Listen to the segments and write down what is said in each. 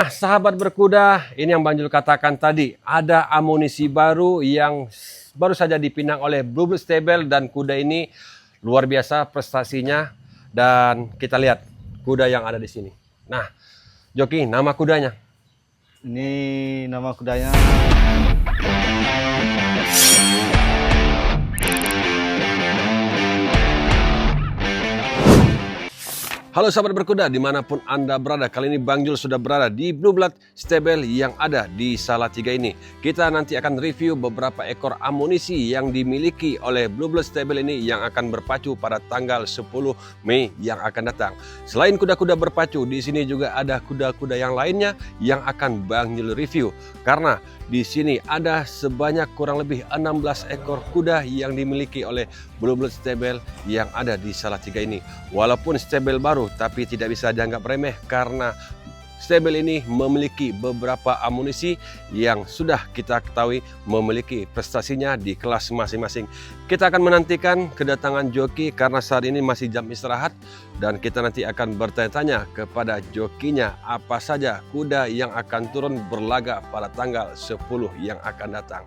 Nah, sahabat berkuda, ini yang Bang Jul katakan tadi, ada amunisi baru yang baru saja dipinang oleh Blue Blood Stable dan kuda ini luar biasa prestasinya dan kita lihat kuda yang ada di sini. Nah, joki, nama kudanya? Ini nama kudanya Halo sahabat berkuda, dimanapun Anda berada, kali ini Bang Jul sudah berada di Blue Blood Stable yang ada di Salatiga ini. Kita nanti akan review beberapa ekor amunisi yang dimiliki oleh Blue Blood Stable ini yang akan berpacu pada tanggal 10 Mei yang akan datang. Selain kuda-kuda berpacu, di sini juga ada kuda-kuda yang lainnya yang akan Bang Jul review. Karena di sini ada sebanyak kurang lebih 16 ekor kuda yang dimiliki oleh Blue Blood Stable yang ada di Salatiga ini. Walaupun stable baru, tapi tidak bisa dianggap remeh karena stable ini memiliki beberapa amunisi yang sudah kita ketahui memiliki prestasinya di kelas masing-masing. Kita akan menantikan kedatangan joki karena saat ini masih jam istirahat dan kita nanti akan bertanya-tanya kepada jokinya apa saja kuda yang akan turun berlaga pada tanggal 10 yang akan datang.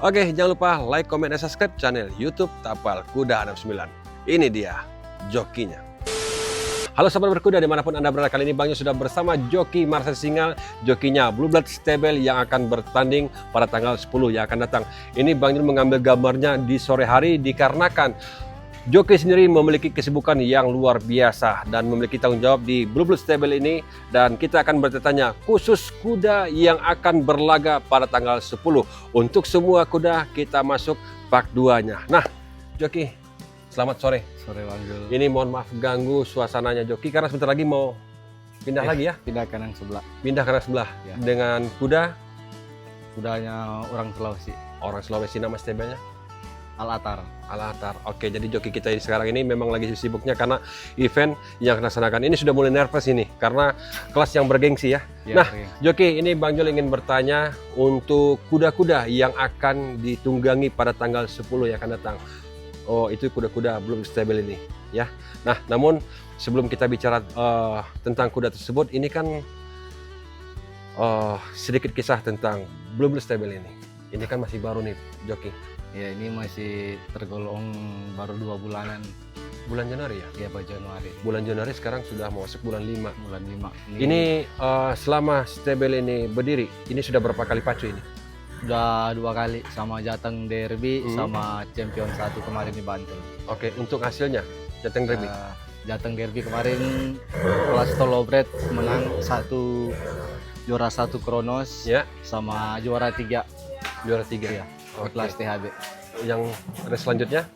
Oke, jangan lupa like, comment, dan subscribe channel YouTube Tapal Kuda 69. Ini dia jokinya. Halo sahabat berkuda dimanapun Anda berada, kali ini Bang Jul sudah bersama joki Marcel Singal, jokinya Blue Blood Stable yang akan bertanding pada tanggal 10 yang akan datang. Ini Bang Jul mengambil gambarnya di sore hari dikarenakan joki sendiri memiliki kesibukan yang luar biasa dan memiliki tanggung jawab di Blue Blood Stable ini, dan kita akan bertanya khusus kuda yang akan berlaga pada tanggal 10. Untuk semua kuda kita masuk bak 2-nya. Nah, joki, selamat sore. Sore Bang Jul. Ini mohon maaf ganggu suasananya joki karena sebentar lagi mau pindah lagi ya. Pindah kanan sebelah. Pindah ke arah sebelah Ya. dengan kuda Kudanya orang Sulawesi, orang Sulawesi, nama stable-nya Al-Atar. Al-Atar. Oke, jadi joki kita ini sekarang ini memang lagi sibuknya karena event yang dilaksanakan. Ini sudah mulai nervous ini karena kelas yang bergengsi ya. Ya, Nah, joki, ini Bang Jul ingin bertanya untuk kuda-kuda yang akan ditunggangi pada tanggal 10 yang akan datang. Oh, itu kuda-kuda Blue Blood Stable ini ya. Nah, namun sebelum kita bicara tentang kuda tersebut, ini kan sedikit kisah tentang Blue Blood Stable ini. Ini kan masih baru nih, joki. Ya, ini masih tergolong baru 2 bulanan. Bulan Januari ya? Ya, Pak Januari. Bulan Januari sekarang sudah mau masuk bulan 5. Bulan 5. Ini selama stable ini berdiri, ini sudah berapa kali pacu ini? Udah 2 kali sama Jateng Derby sama Champion 1 kemarin di Bantul. Oke, untuk hasilnya Jateng Derby. Jateng Derby kemarin kelas Tolobret menang juara 1 Kronos Ya, sama juara 3 juara 3 ya. Oke. Kelas THB. Yang race selanjutnya?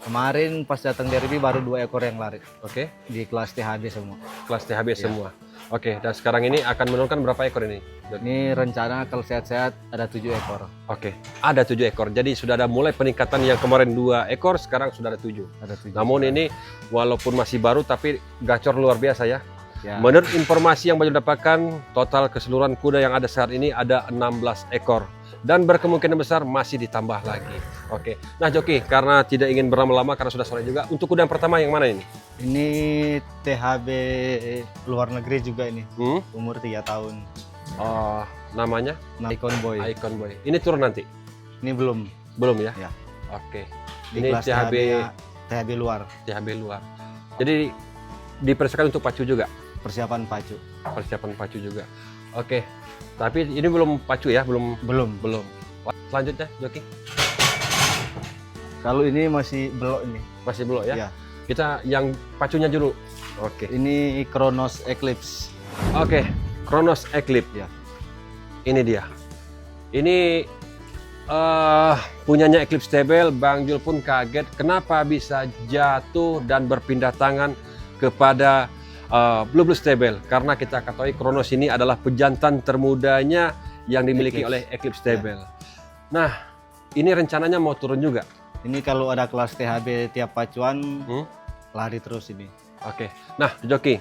Kemarin pas Jateng Derby baru 2 ekor yang lari Oke, di kelas THB semua. kelas THB semua. Oke, dan sekarang ini akan menurunkan berapa ekor ini? Ini rencana kalau sehat-sehat ada 7 ekor. Oke, ada 7 ekor. Jadi sudah ada mulai peningkatan, yang kemarin 2 ekor, sekarang sudah ada 7. Ada 7. Namun ini walaupun masih baru tapi gacor luar biasa ya. Ya, Menurut informasi yang Bang Jul dapatkan, total keseluruhan kuda yang ada saat ini ada 16 ekor. Dan berkemungkinan besar masih ditambah lagi. Oke, nah joki, karena tidak ingin berlama-lama karena sudah sore juga, untuk kuda yang pertama yang mana ini? ini THB luar negeri juga ini. Hmm? Umur 3 tahun. Namanya Icon Boy. Icon Boy. Ini turun nanti? Ini belum. Belum ya? Ya. Oke. Di Ini kelas THB luar. THB luar. Jadi dipersiapkan untuk pacu juga? Persiapan pacu. Persiapan pacu juga. Oke. Tapi ini belum pacu ya? Belum? Belum. Belum. Selanjutnya, joki? Kalau ini masih belok ini. Masih belum ya? Ya. Kita yang pacunya dulu. Oke. Ini Kronos Eclipse. Oke. Kronos Eclipse. Ya. Ini dia. Ini punyanya Eclipse Stable. Bang Jul pun kaget kenapa bisa jatuh dan berpindah tangan kepada Blue Blood Stable, karena kita ketahui Kronos ini adalah pejantan termudanya yang dimiliki oleh Eclipse Stable. Nah, ini rencananya mau turun juga. Ini kalau ada kelas THB tiap pacuan lari terus ini. Oke. Nah, joki,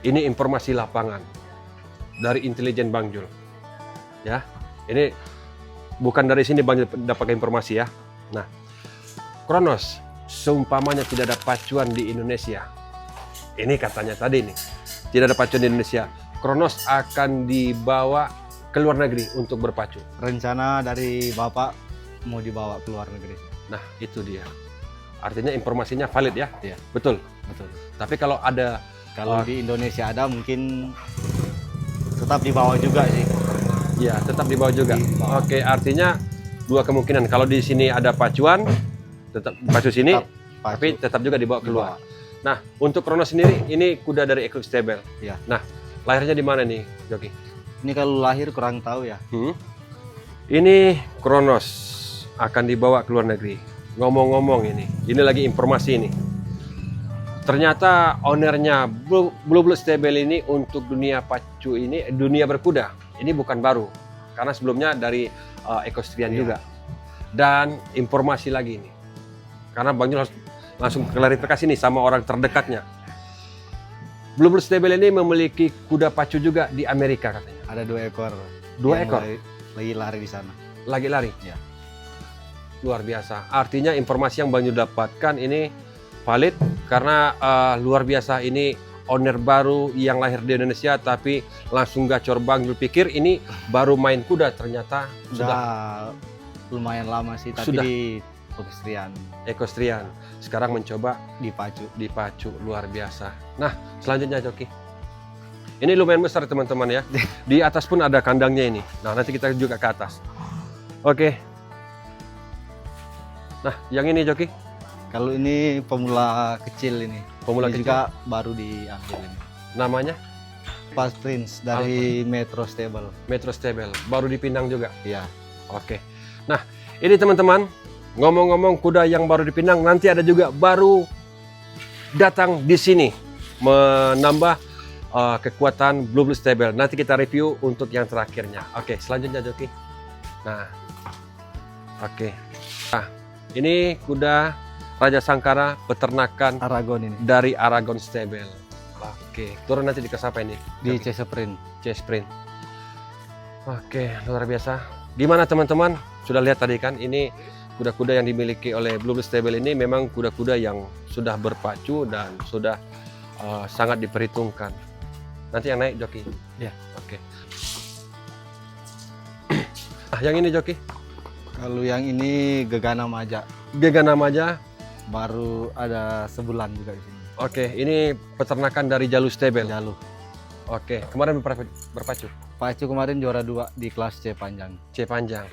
ini informasi lapangan dari intelijen Bang Jul. Ya, ini bukan dari sini Bang Jul dapat informasi ya. Nah, Kronos seumpamanya tidak ada pacuan di Indonesia. Ini katanya tadi nih, tidak ada pacuan di Indonesia. Kronos akan dibawa ke luar negeri untuk berpacu. Rencana dari Bapak mau dibawa ke luar negeri. Nah, itu dia. Artinya informasinya valid ya? Iya. Betul. Betul. Tapi kalau ada Kalau di Indonesia ada mungkin tetap dibawa juga sih. ya tetap dibawa juga. Dibawa. Oke, artinya dua kemungkinan. Kalau di sini ada pacuan, tetap pacu sini, Tetap pacu. tapi tetap juga dibawa keluar. Dibawa. Nah, untuk Kronos sendiri, ini kuda dari Equistable. Iya. Nah, lahirnya di mana nih, Joki? Ini kalau lahir kurang tahu ya. Ini Kronos akan dibawa ke luar negeri. Ngomong-ngomong ini lagi informasi ini. Ternyata ownernya Blue Blood Stable ini untuk dunia pacu ini, dunia berkuda, ini bukan baru. Karena sebelumnya dari Equestrian Iya. juga. Dan informasi lagi ini. Karena Bang Jul harus langsung klarifikasi nih sama orang terdekatnya. Blue Blood Stable ini memiliki kuda pacu juga di Amerika katanya. Ada 2 ekor. 2 yang ekor? Lagi lari di sana. Lagi lari? Ya. Luar biasa. Artinya informasi yang Bang Jul dapatkan ini valid karena luar biasa ini owner baru yang lahir di Indonesia tapi langsung gacor. Bang Jul pikir ini baru main kuda, ternyata sudah Sudah lumayan lama sih, tapi Sudah. di Equestrian Equestrian. Sekarang mencoba dipacu. dipacu, luar biasa. Nah, selanjutnya Joki. Ini lumayan besar teman-teman ya. Di atas pun ada kandangnya ini. Nah, nanti kita juga ke atas. Oke. Nah, yang ini Joki, Kalau ini pemula kecil ini. pemula Ini kecil. juga baru diambil ini. Namanya Pas Prince dari Metro Stable. Metro Stable. Baru dipinang juga. Iya. Oke. Nah, ini teman-teman, ngomong-ngomong kuda yang baru dipinang, nanti ada juga baru datang di sini menambah kekuatan Blue Blood Stable. Nanti kita review untuk yang terakhirnya. Oke, selanjutnya Joki. Nah, oke. Nah, ini kuda Raja Sangkara peternakan Aragon ini. dari Aragon Stable. Oke, turun nanti di kelas apa ini? Di Joki? C-Sprint. C-Sprint. Oke, luar biasa. Gimana teman-teman? Sudah lihat tadi kan, ini kuda-kuda yang dimiliki oleh Blue Blood Stable ini memang kuda-kuda yang sudah berpacu dan sudah sangat diperhitungkan. Nanti yang naik Joki. Ya. Oke. Ah, yang ini Joki, Kalau yang ini Gegana Maja. Gegana Maja. Baru ada sebulan juga di sini. Oke, ini peternakan dari Jalu Stable. Jalu. Oke, kemarin berpacu. Pacu kemarin juara 2 di kelas C panjang. C panjang.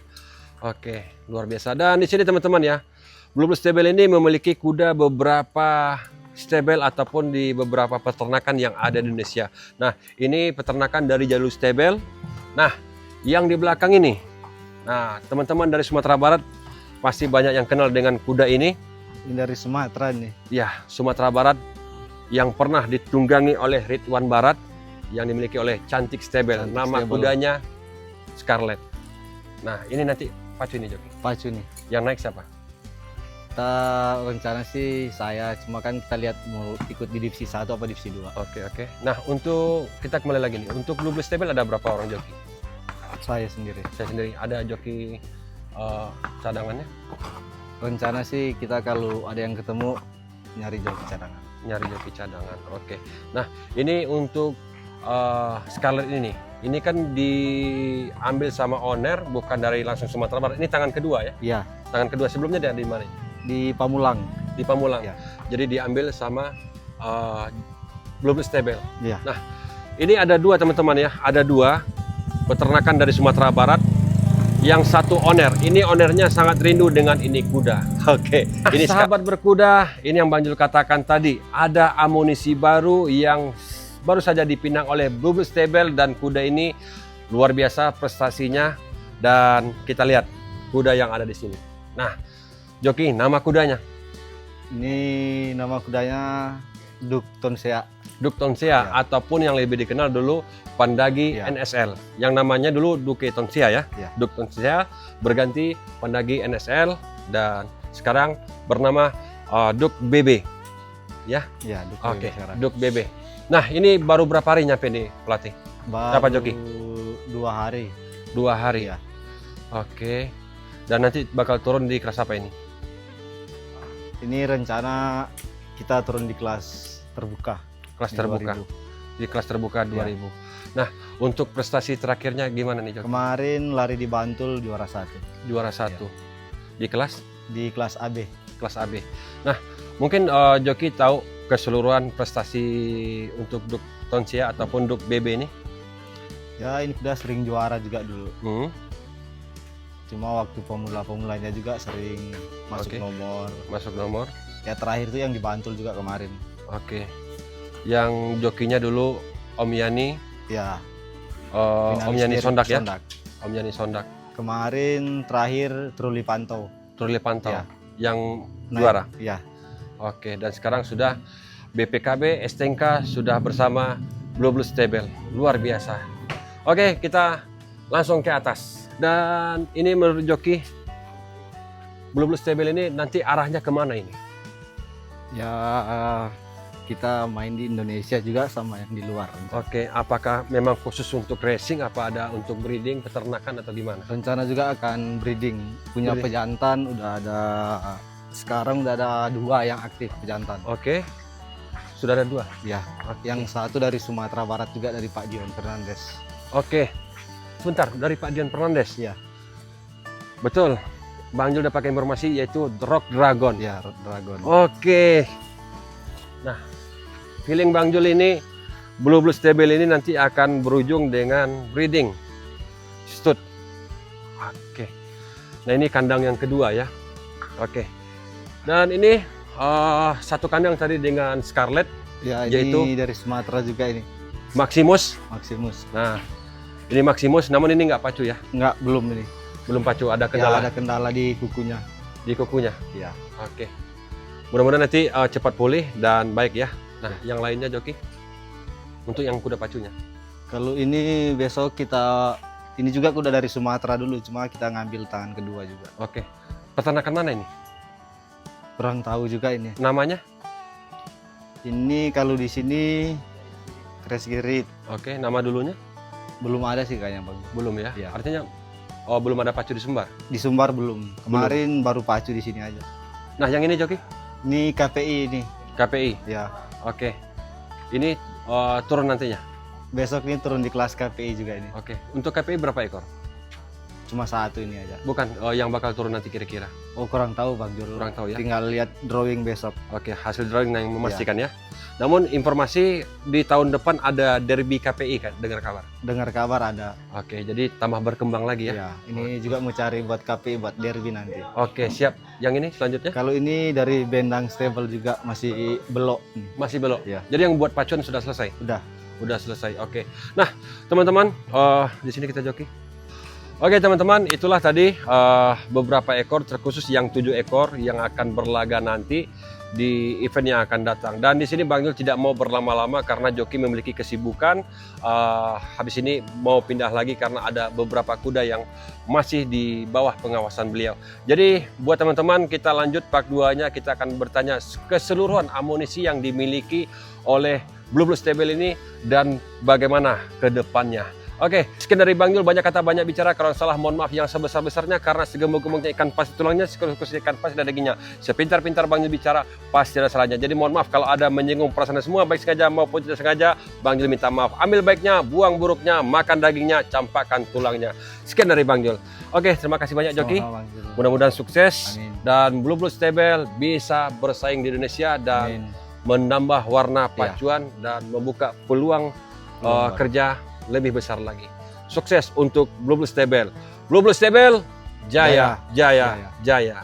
Oke, luar biasa. Dan di sini teman-teman ya, Blue Blood Stable ini memiliki kuda beberapa stable ataupun di beberapa peternakan yang ada di Indonesia. Nah, ini peternakan dari Jalu Stable. Nah, yang di belakang ini. Nah, teman-teman dari Sumatera Barat pasti banyak yang kenal dengan kuda ini. Ini dari Sumatera nih. Ya, Sumatera Barat yang pernah ditunggangi oleh Ridwan Barat yang dimiliki oleh Cantik Stable. Cantik Nama Stable. kudanya Scarlet. Nah, ini nanti pacu ini Joki. Pacu nih. Yang naik siapa? Kita rencana sih saya, cuma kan kita lihat mau ikut di divisi 1 apa divisi 2. Oke, oke. Nah, untuk kita kembali lagi nih. Untuk Blue Blood Stable ada berapa orang joki? Saya sendiri. Saya sendiri. Ada joki cadangannya? Rencana sih kita kalau ada yang ketemu nyari joki cadangan. Nyari joki cadangan. Oke. Nah, ini untuk Scarlet ini. Ini kan diambil sama owner, bukan dari langsung Sumatera Barat. Ini tangan kedua ya? Iya, Tangan kedua. Sebelumnya dia di mana? di Pamulang. Di Pamulang. Iya. Jadi diambil sama Blue Blood Stable. Iya. Nah, ini ada dua teman-teman ya. Ada dua peternakan dari Sumatera Barat. Yang satu owner. Ini ownernya sangat rindu dengan ini kuda. Oke. Ini sahabat berkuda. Ini yang Bang Jul katakan tadi. Ada amunisi baru yang baru saja dipinang oleh Blue Blood Stable dan kuda ini luar biasa prestasinya. Dan kita lihat kuda yang ada di sini. Nah, joki, nama kudanya Ini nama kudanya Duk Tonsea. Duk Tonsea Ya. ataupun yang lebih dikenal dulu Pandagi Ya. NSL. Yang namanya dulu Duke Tonsea ya. Ya. Duk Tonsea berganti Pandagi NSL dan sekarang bernama Duk BB. Ya, Duk Oke, sekarang. Duk BB. Nah, ini baru berapa hari nyampe nih pelatih? Baru Berapa joki? 2 hari. 2 hari. Iya. Oke. Dan nanti bakal turun di kelas apa ini? Ini rencana kita turun di kelas terbuka. Kelas di terbuka. 2000. Di kelas terbuka Iya. 2000. Nah, untuk prestasi terakhirnya gimana nih, Joki? Kemarin lari di Bantul juara 1 Juara 1 di kelas di kelas AB. AB. Nah, mungkin Joki tahu keseluruhan prestasi untuk Duk Tonsia ataupun Duk BB ini? Ya ini udah sering juara juga dulu. Cuma waktu pemula-pemulanya juga sering masuk Oke. nomor. Masuk nomor. Ya terakhir tuh yang di Bantul juga kemarin. Oke. Yang jokinya dulu Om Yani, Ya. Om Yani finalis Sondak ya? Sondak. Om Yani Sondak. Kemarin terakhir Truli Pantau. Truli Pantau Ya. yang Naik. juara. Ya. Oke, dan sekarang sudah BPKB STNK sudah bersama Blue Blue Stable. Luar biasa. Oke, kita langsung ke atas. Dan ini menurut joki Blue Blue Stable ini nanti arahnya kemana ini? Ya kita main di Indonesia juga sama yang di luar. Oke, apakah memang khusus untuk racing, apa ada untuk breeding, peternakan atau gimana? Rencana juga akan breeding. Punya Breeding. pejantan udah ada, sekarang udah ada 2 yang aktif pejantan. Oke, sudah ada 2. Ya, yang satu dari Sumatera Barat juga dari Pak Dion Fernandes. Oke, sebentar, dari Pak Dion Fernandes. Ya. Betul, Bang Jul udah pakai informasi yaitu Rock Dragon. Ya, Rock Dragon. Oke, nah feeling Bang Jul ini Blue Blue Stable ini nanti akan berujung dengan breeding stud. Oke, nah ini kandang yang kedua ya. Oke, dan ini satu kandang tadi dengan Scarlet Ya, yaitu ini dari Sumatera juga ini. Maximus. Maximus. Nah, ini Maximus, namun ini nggak pacu ya, Enggak, belum ini. belum pacu, ada Ya, kendala ada kendala di kukunya. di kukunya. Ya. Oke, mudah-mudahan nanti cepat pulih dan baik ya. Nah, yang lainnya joki untuk yang kuda pacunya. Kalau ini besok kita, ini juga kuda dari Sumatera dulu, cuma kita ngambil tangan kedua juga. Oke, peternakan mana ini? Kurang tahu juga ini. Namanya? Ini kalau di sini Crash Girit Oke, nama dulunya? belum ada sih kayaknya, Bang. Belum ya? Iya. Artinya belum ada pacu di Sumbar. Di Sumbar belum. Kemarin baru pacu di sini aja. Nah, yang ini joki? Ini KPI ini. KPI. Ya. Oke. Ini turun nantinya. Besok ini turun di kelas KPI juga ini. Oke. Untuk KPI berapa ekor? Cuma 1 ini aja. Bukan yang bakal turun nanti kira-kira. Oh, kurang tahu Bang Jul. Kurang tahu ya. Tinggal lihat drawing besok. Oke, hasil drawing yang memastikan ya. Namun informasi di tahun depan ada derby KPI kan, dengar kabar. Dengar kabar ada. Oke, jadi tambah berkembang lagi ya. Ya, ini juga mau cari buat KPI buat derby nanti. Oke, siap. Yang ini selanjutnya Kalau ini dari Bendang Stable juga masih belok nih. masih belum. Ya. Jadi yang buat pacuan sudah selesai. Udah. Selesai. Oke. Nah, teman-teman, di sini kita joki. Oke, teman-teman, itulah tadi beberapa ekor terkhusus yang 7 ekor yang akan berlaga nanti di event yang akan datang. Dan di sini Bang Jul tidak mau berlama-lama karena joki memiliki kesibukan. Habis ini mau pindah lagi karena ada beberapa kuda yang masih di bawah pengawasan beliau. Jadi buat teman-teman, kita lanjut part 2-nya, kita akan bertanya keseluruhan amunisi yang dimiliki oleh Blue Blue Stable ini dan bagaimana ke depannya. Oke, sekian dari Bang Jul, banyak kata banyak bicara. Kalau salah mohon maaf yang sebesar-besarnya karena segemuk-gemuknya ikan pasti tulangnya, sekurus-kurusnya ikan pasti ada dagingnya. Sepintar-pintar Bang Jul bicara pasti ada salahnya. Jadi mohon maaf kalau ada menyinggung perasaan semua baik sengaja maupun tidak sengaja. Bang Jul minta maaf. Ambil baiknya, buang buruknya, makan dagingnya, campakkan tulangnya. Sekian dari Bang Jul. Oke, terima kasih banyak joki. Sama-sama, Bang Jul. Mudah-mudahan sukses Amin. dan Blue Blue Stable bisa bersaing di Indonesia dan Amin. menambah warna pacuan dan membuka peluang Peluang baru. kerja lebih besar lagi. Sukses untuk Blue Blue Stable. Blue Blue Stable, jaya, jaya, Jaya. jaya.